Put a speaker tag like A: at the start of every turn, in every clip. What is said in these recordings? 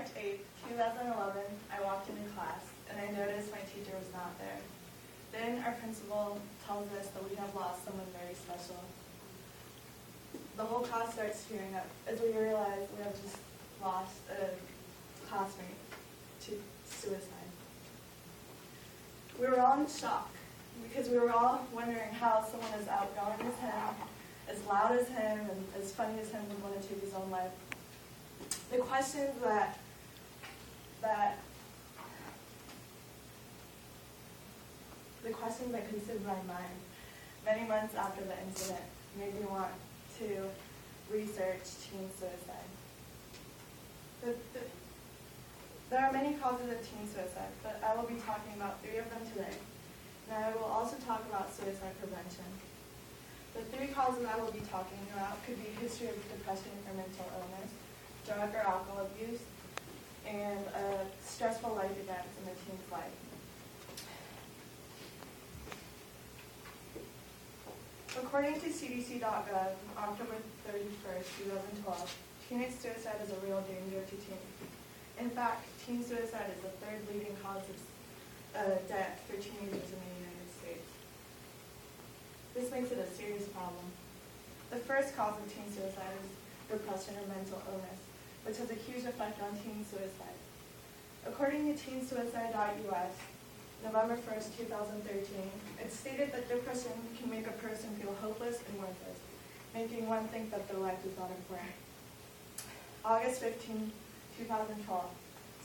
A: March 8th, 2011, I walked into class and I noticed my teacher was not there. Then our principal tells us that we have lost someone very special. The whole class starts tearing up as we realize we have just lost a classmate to suicide. We were all in shock because we were all wondering how someone as outgoing as him, as loud as him, and as funny as him would want to take his own life. The questions that consumed my mind many months after the incident made me want to research teen suicide. There are many causes of teen suicide, but I will be talking about 3 of them today. And I will also talk about suicide prevention. The 3 causes I will be talking about could be history of depression or mental illness, drug or alcohol abuse, and stressful life events in a teen's life. According to CDC.gov, October 31st, 2012, teenage suicide is a real danger to teens. In fact, teen suicide is the 3rd leading cause of death for teenagers in the United States. This makes it a serious problem. The first cause of teen suicide is depression or mental illness, which has a huge effect on teen suicide. According to teensuicide.us, November 1st, 2013, it stated that depression can make a person feel hopeless and worthless, making one think that their life is not important. August 15, 2012,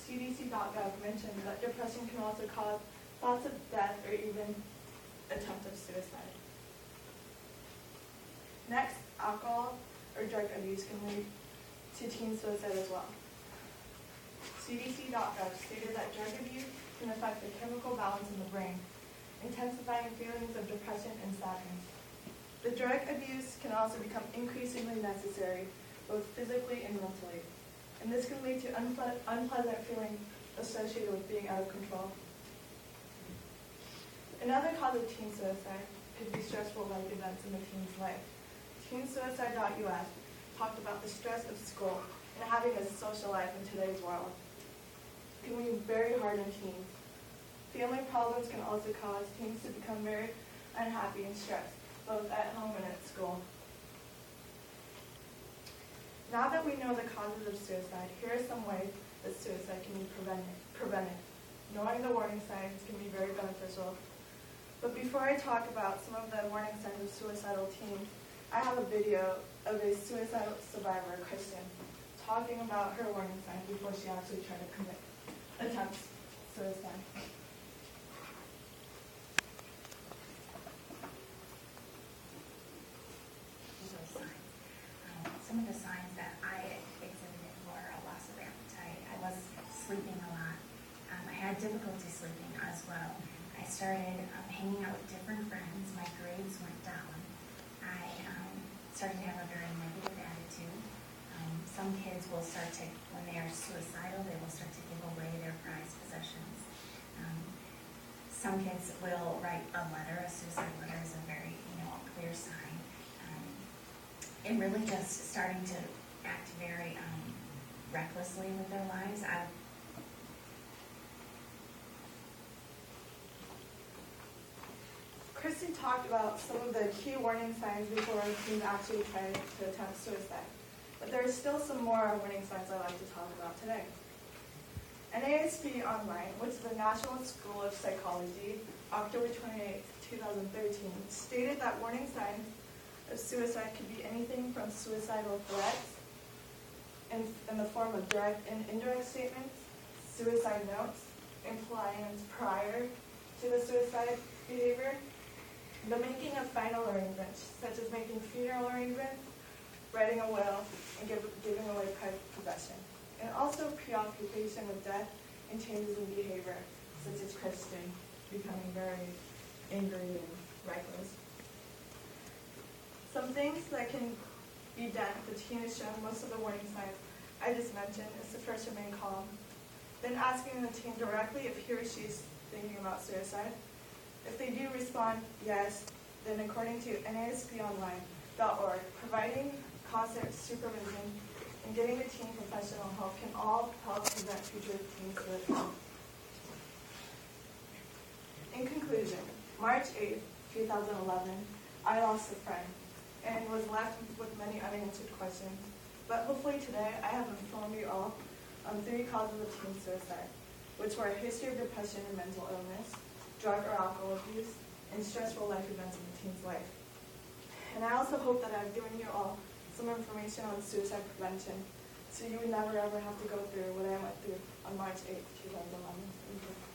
A: CDC.gov mentioned that depression can also cause thoughts of death or even attempt of suicide. Next, alcohol or drug abuse can lead to teen suicide as well. CDC.gov stated that drug abuse can affect the chemical balance in the brain, intensifying feelings of depression and sadness. The drug abuse can also become increasingly necessary, both physically and mentally, and this can lead to unpleasant feelings associated with being out of control. Another cause of teen suicide could be stressful life events in the teen's life. Teensuicide.us talked about the stress of school and having a social life in today's world. It can be very hard on teens. Family problems can also cause teens to become very unhappy and stressed, both at home and at school. Now that we know the causes of suicide, here are some ways that suicide can be prevented. Knowing the warning signs can be very beneficial. But before I talk about some of the warning signs of suicidal teens, I have a video of a suicidal survivor, Kristen, talking about her warning signs before she actually tried to attempt suicide.
B: Some of the signs that I exhibited were a loss of appetite. I was sleeping a lot. I had difficulty sleeping as well. I started hanging out with different friends. My grades went down. I started to have a very negative attitude. Some kids will start to, when they are suicidal, they will start to give away their prized possessions. Some kids will write a letter. A suicide letter is a very, clear sign. And really just starting to act very recklessly with their lives.
A: Kristen talked about some of the key warning signs before teens actually try to attempt suicide. But there are still some more warning signs I'd like to talk about today. NASP Online, which is the National School of Psychology, October 28, 2013, stated that warning signs of suicide could be anything from suicidal threats in the form of direct and indirect statements, suicide notes, implying prior to the suicide behavior, the making of final arrangements, such as making funeral arrangements, writing a will, and giving away private possession, and also preoccupation with death and changes in behavior, such as Kristen becoming very angry and reckless. Some things that can be done if the teen is shown most of the warning signs I just mentioned is to first remain calm, then asking the teen directly if he or she is thinking about suicide. If they do respond yes, then according to NASPonline.org, providing constant supervision and getting the teen professional help can all help prevent future teen suicide. In conclusion, March 8th, 2011, I lost a friend and was left with many unanswered questions. But hopefully today I have informed you all on 3 causes of teen suicide, which were a history of depression and mental illness, drug or alcohol abuse, and stressful life events in the teen's life. And I also hope that I've given you all some information on suicide prevention, so you would never ever have to go through what I went through on March 8th, 2011. Thank you.